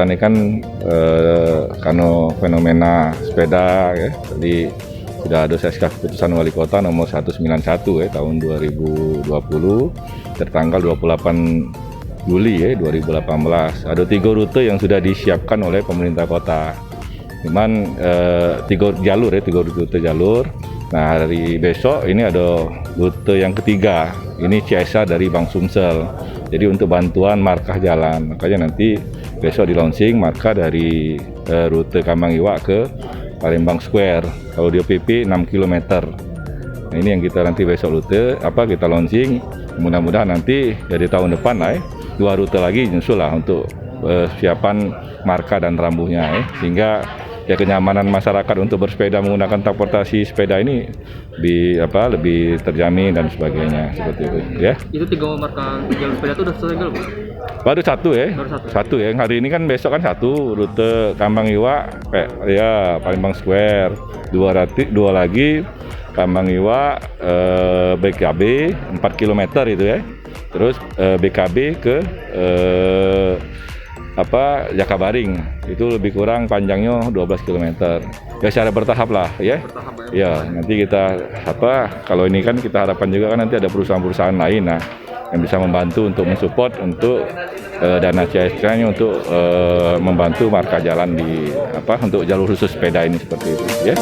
Kota ini kan karena fenomena sepeda ya, jadi sudah ada SK keputusan Wali Kota nomor 191 ya tahun 2020 tertanggal 28 Juli ya 2018. Ada 3 rute yang sudah disiapkan oleh pemerintah kota. Cuman 3 rute jalur. Nah, hari besok ini ada rute yang ketiga. Ini CSA dari Bank Sumsel. Jadi untuk bantuan markah jalan. Makanya nanti besok di launching markah dari rute Kambang Iwak ke Palembang Square. Kalau dia PP 6 km. Nah, ini yang kita nanti besok rute kita launching. Mudah-mudahan nanti dari tahun depan lah 2 rute lagi nyusul lah untuk siapan marka dan rambunya sehingga ya kenyamanan masyarakat untuk bersepeda menggunakan transportasi sepeda ini lebih terjamin dan sebagainya seperti itu ya. Itu 3 marka jalur sepeda itu udah selesai belum? Baru satu ya. Hari ini kan besok kan 1 rute Kambang Iwak Palembang Square, 2 lagi Kambang Iwak BKB 4 km itu ya. Terus BKB ke Jakabaring itu lebih kurang panjangnya 12 km. Ya secara bertahap lah ya. Ya, nanti kita kalau ini kan kita harapkan juga kan nanti ada perusahaan-perusahaan lain yang bisa membantu untuk mensupport untuk dana CSK-nya untuk membantu marka jalan untuk jalur khusus sepeda ini seperti itu ya.